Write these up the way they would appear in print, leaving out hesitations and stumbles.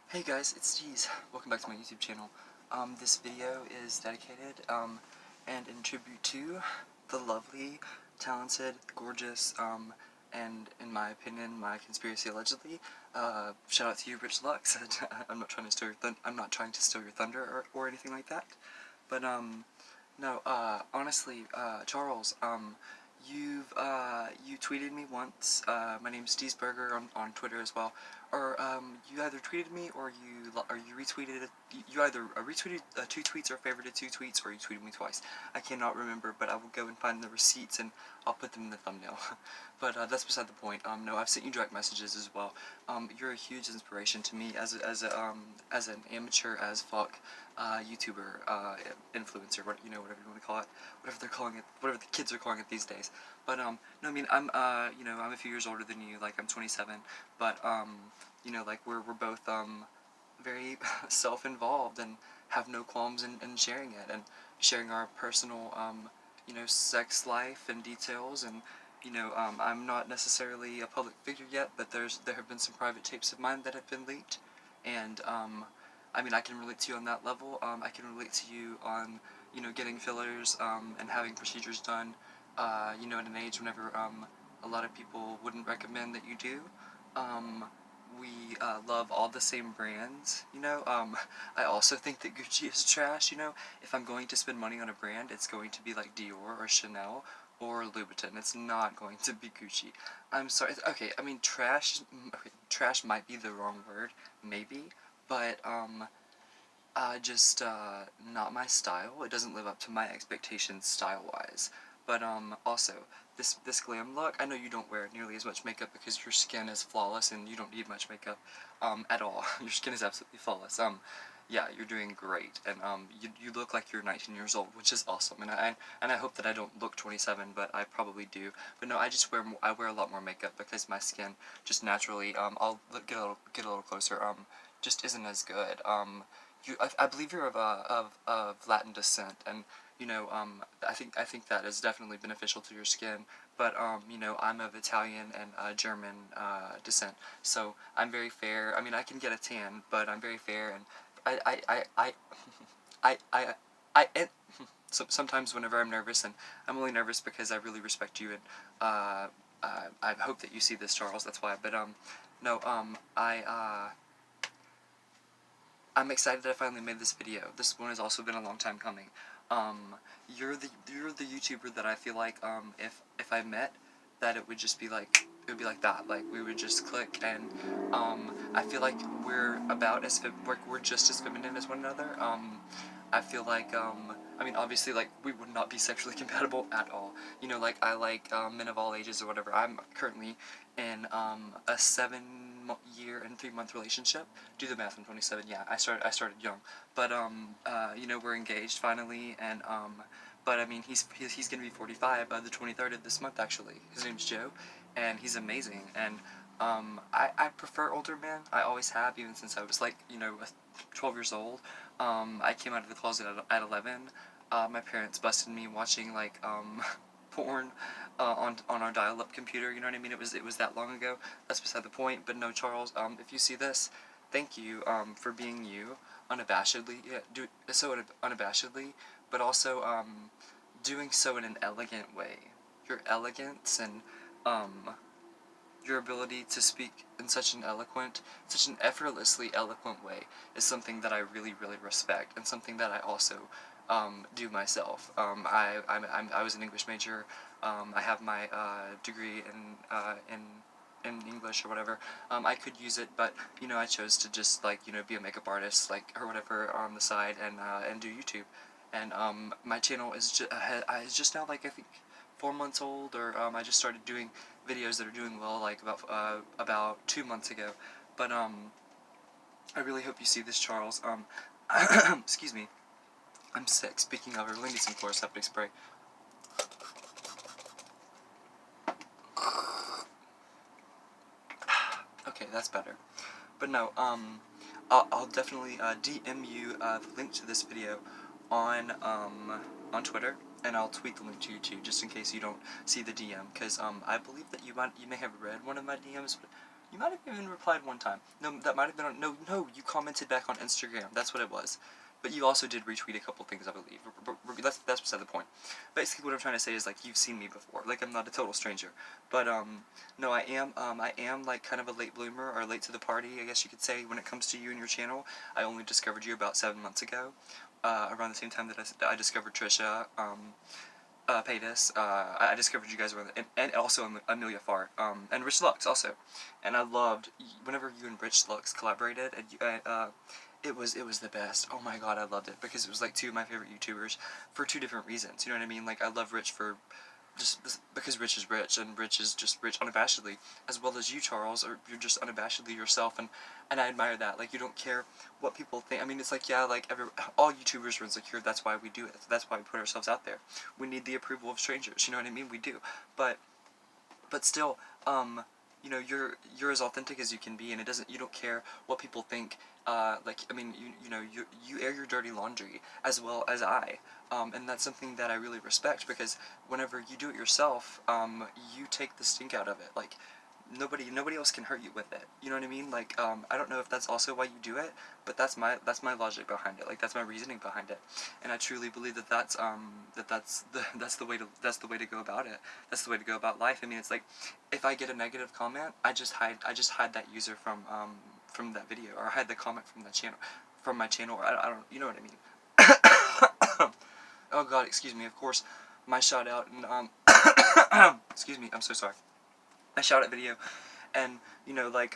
Hey guys, it's Steez. Welcome back to my YouTube channel. This video is dedicated and in tribute to the lovely, talented, gorgeous, and in my opinion, my conspiracy allegedly. Shout out to you, Rich Lux. I'm not trying to steal your thunder or anything like that. But no, honestly, Charles, you tweeted me once. My name's Steezberger on Twitter as well. Or you either tweeted me or you retweeted it. You either retweeted 2 tweets or favorited 2 tweets, or you tweeted me twice. I cannot remember, but I will go and find the receipts and I'll put them in the thumbnail. But that's beside the point. No, I've sent you direct messages as well. You're a huge inspiration to me as an amateur as fuck YouTuber, influencer, whatever you want to call it, whatever they're calling it, whatever the kids are calling it these days. But no, I mean, I'm I'm a few years older than you. Like, I'm 27, but like we're both very self-involved and have no qualms in sharing it and sharing our personal sex life and details. And I'm not necessarily a public figure yet, but there have been some private tapes of mine that have been leaked, and I mean, I can relate to you on that level. I can relate to you on getting fillers and having procedures done at an age whenever a lot of people wouldn't recommend that you do. We love all the same brands. I also think that Gucci is trash. If I'm going to spend money on a brand, it's going to be like Dior or Chanel or Louboutin. It's not going to be Gucci. I'm sorry. Okay, I mean, trash might be the wrong word, maybe, but just not my style. It doesn't live up to my expectations style-wise. But also, this glam look, I know you don't wear nearly as much makeup because your skin is flawless and you don't need much makeup at all. Your skin is absolutely flawless. Yeah, you're doing great, and you look like you're 19 years old, which is awesome. And I hope that I don't look 27, but I probably do. But no, I wear a lot more makeup because my skin just naturally I'll get a little closer just isn't as good. I believe you're of Latin descent, and I think that is definitely beneficial to your skin. But I'm of Italian and German descent, so I'm very fair. I mean, I can get a tan, but I'm very fair, and I I I it, so sometimes whenever I'm nervous, and I'm only nervous because I really respect you, and I hope that you see this, Charles. That's why. But no, I'm excited that I finally made this video. This one has also been a long time coming. You're the YouTuber that I feel like if I met, that it would just be like that. Like, we would just click, and I feel like we're we're just as feminine as one another. I feel like I mean, obviously, like, we would not be sexually compatible at all. Like, I like men of all ages or whatever. I'm currently in a 7-year and 3-month relationship. Do the math. I'm 27. Yeah, I started young, but we're engaged finally, and but I mean, he's gonna be 45 by the 23rd of this month, actually. His name's Joe, and he's amazing. And I prefer older men. I always have, even since I was like 12 years old. I came out of the closet at 11. My parents busted me watching like porn on our dial-up computer. You know what I mean? It was that long ago. That's beside the point. But no, Charles. If you see this, thank you for being you unabashedly. Yeah, do so unabashedly, but also doing so in an elegant way. Your elegance and your ability to speak in such an effortlessly eloquent way is something that I really, really respect, and something that I also do myself. I was an English major. I have my degree in English or whatever. I could use it, but I chose to just like be a makeup artist, like, or whatever, on the side, and do YouTube. And my channel is just now, like, I think 4 months old, or I just started doing videos that are doing well, like about 2 months ago. But I really hope you see this, Charles. Excuse me, I'm sick. Speaking of, I really need some Chloraseptic spray. Okay, that's better. But no, I'll definitely DM you the link to this video on Twitter, and I'll tweet the link to you too, just in case you don't see the DM, because I believe that you may have read one of my DMs, but You might have even replied one time. No, that might have been on, no, you commented back on Instagram. That's what it was. But you also did retweet a couple things, I believe. That's beside the point. Basically, what I'm trying to say is, like, you've seen me before. Like, I'm not a total stranger. But, no, I am, like, kind of a late bloomer, or late to the party, I guess you could say, when it comes to you and your channel. I only discovered you about 7 months ago, around the same time that I discovered Trisha, Paytas. I discovered you guys were, and also Amelia Farr, and Rich Lux also. And I loved whenever you and Rich Lux collaborated, and it was the best. Oh my god, I loved it because it was like two of my favorite YouTubers for two different reasons. You know what I mean? Like, I love Rich for just because Rich is rich, and Rich is just rich unabashedly, as well as you, Charles, or you're just unabashedly yourself, and I admire that. Like, you don't care what people think. I mean, it's like, yeah, like, all YouTubers are insecure, that's why we do it, that's why we put ourselves out there. We need the approval of strangers, you know what I mean? We do. But still, you know, you're as authentic as you can be, and you don't care what people think. Like, I mean, you know, you air your dirty laundry as well as I, and that's something that I really respect, because whenever you do it yourself, you take the stink out of it. Like, nobody else can hurt you with it. You know what I mean? Like, I don't know if that's also why you do it, but that's my logic behind it. Like, that's my reasoning behind it, and I truly believe that that's the way to go about it. That's the way to go about life. I mean, it's like, if I get a negative comment, I just hide that user from that video, or hide the comment from my channel, or I don't, you know what I mean? Oh god, excuse me. Of course, my shout out and excuse me. I'm so sorry. My shout out video, and you know, like,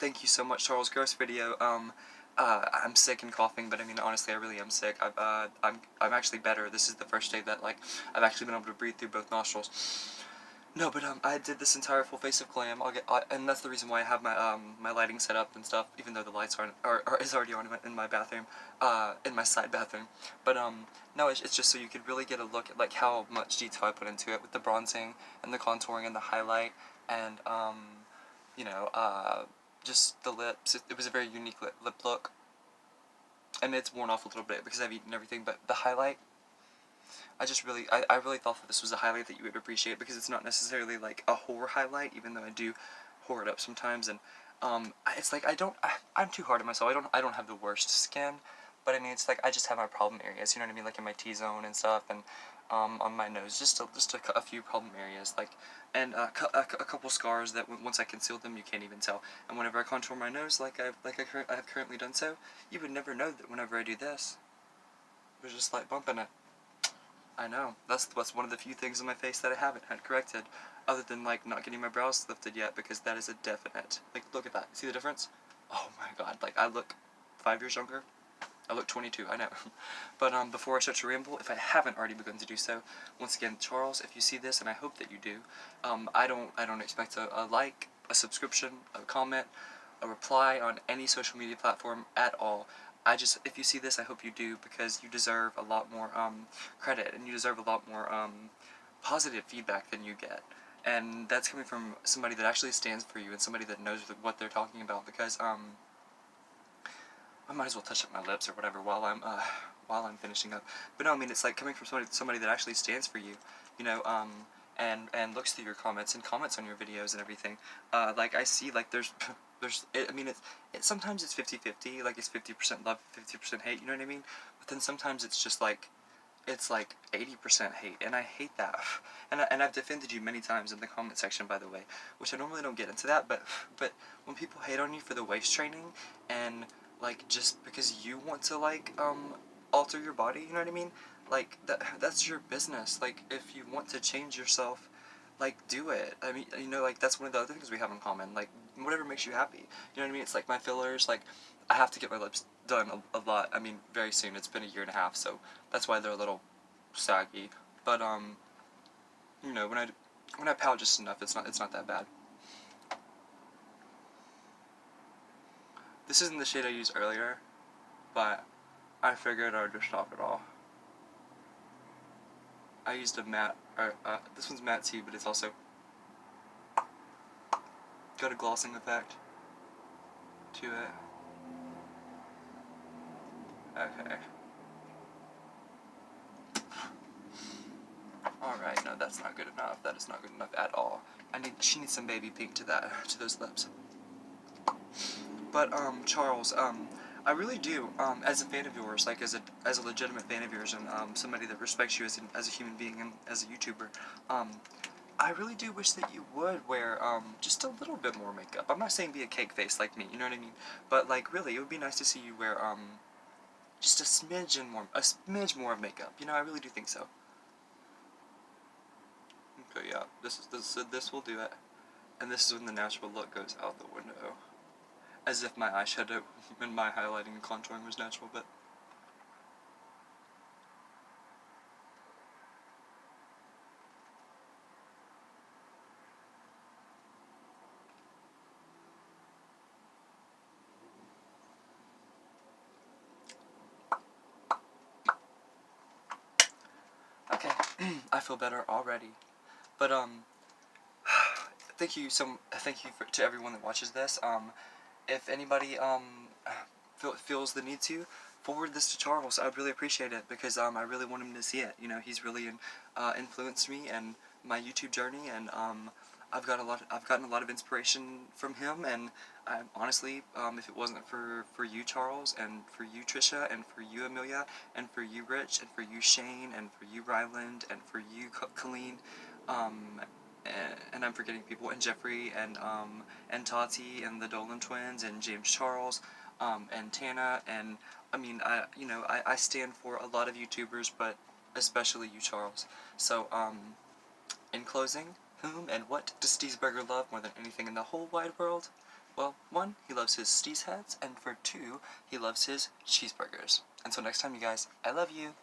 thank you so much, Charles Gross video. I'm sick and coughing, but I mean, honestly, I really am sick. I'm actually better. This is the first day that, like, I've actually been able to breathe through both nostrils. No, but I did this entire full face of glam. And that's the reason why I have my my lighting set up and stuff, even though the lights is already on in my bathroom, in my side bathroom. But no, it's just so you could really get a look at, like, how much detail I put into it with the bronzing and the contouring and the highlight, and you know, just the lips. It was a very unique lip look, and it's worn off a little bit because I've eaten everything. But the highlight, I really thought that this was a highlight that you would appreciate, because it's not necessarily like a whore highlight, even though I do whore it up sometimes. And it's like, I'm too hard on myself. I don't have the worst skin, but I mean, it's like, I just have my problem areas, you know what I mean, like in my T-zone and stuff, and on my nose, just a few problem areas, like, and a couple scars that once I conceal them, you can't even tell. And whenever I contour my nose, like I've currently done so, you would never know that whenever I do this. There's just like bumping it. I know. That's one of the few things on my face that I haven't had corrected, other than, like, not getting my brows lifted yet, because that is a definite. Like, look at that. See the difference? Oh my god. Like, I look 5 years younger. I look 22, I know. But before I start to ramble, if I haven't already begun to do so, once again, Charles, if you see this, and I hope that you do, I don't expect a like, a subscription, a comment, a reply on any social media platform at all. If you see this, I hope you do, because you deserve a lot more credit, and you deserve a lot more positive feedback than you get. And that's coming from somebody that actually stands for you, and somebody that knows what they're talking about, because I might as well touch up my lips or whatever while I'm finishing up. But no, I mean, it's like coming from somebody that actually stands for you, you know, and looks through your comments and comments on your videos and everything. Like, I see, like, I mean, sometimes it's 50-50, like, it's 50% love, 50% hate, you know what I mean? But then sometimes it's just like, it's like 80% hate, and I hate that. And I've defended you many times in the comment section, by the way, which I normally don't get into that, but when people hate on you for the waist training, and, like, just because you want to, like, alter your body, you know what I mean? Like, that's your business. Like, if you want to change yourself, like, do it. I mean, you know, like, that's one of the other things we have in common. Like, whatever makes you happy. You know what I mean? It's like my fillers, like, I have to get my lips done a lot. I mean, very soon. It's been a year and a half, so that's why they're a little saggy. But, you know, when I pout just enough, it's not that bad. This isn't the shade I used earlier, but I figured I would just stop it all. I used a matte, this one's matte tea, but it's also got a glossing effect to it. Okay. Alright, no, that's not good enough. That is not good enough at all. She needs some baby pink to those lips. But Charles, I really do, as a fan of yours, like as a legitimate fan of yours, and somebody that respects you as a human being and as a YouTuber, I really do wish that you would wear just a little bit more makeup. I'm not saying be a cake face like me, you know what I mean? But like really, it would be nice to see you wear just a smidge more of makeup. You know, I really do think so. Okay, yeah, this will do it. And this is when the natural look goes out the window. As if my eyeshadow and my highlighting and contouring was natural, but... Okay, I feel better already. But, thank you to everyone that watches this. If anybody, feels the need to, forward this to Charles. I'd really appreciate it, because, I really want him to see it. You know, he's really, influenced me and my YouTube journey, and, I've gotten a lot of inspiration from him, and honestly, if it wasn't for you, Charles, and for you, Trisha, and for you, Amelia, and for you, Rich, and for you, Shane, and for you, Ryland, and for you, Colleen, um, and I'm forgetting people, and Jeffrey, and Tati, and the Dolan twins, and James Charles, and Tana, and I mean, I stand for a lot of YouTubers, but especially you, Charles. So, in closing, whom and what does Steesburger love more than anything in the whole wide world? Well, 1, he loves his Stees hats, and for 2, he loves his cheeseburgers. Until next time, you guys, I love you.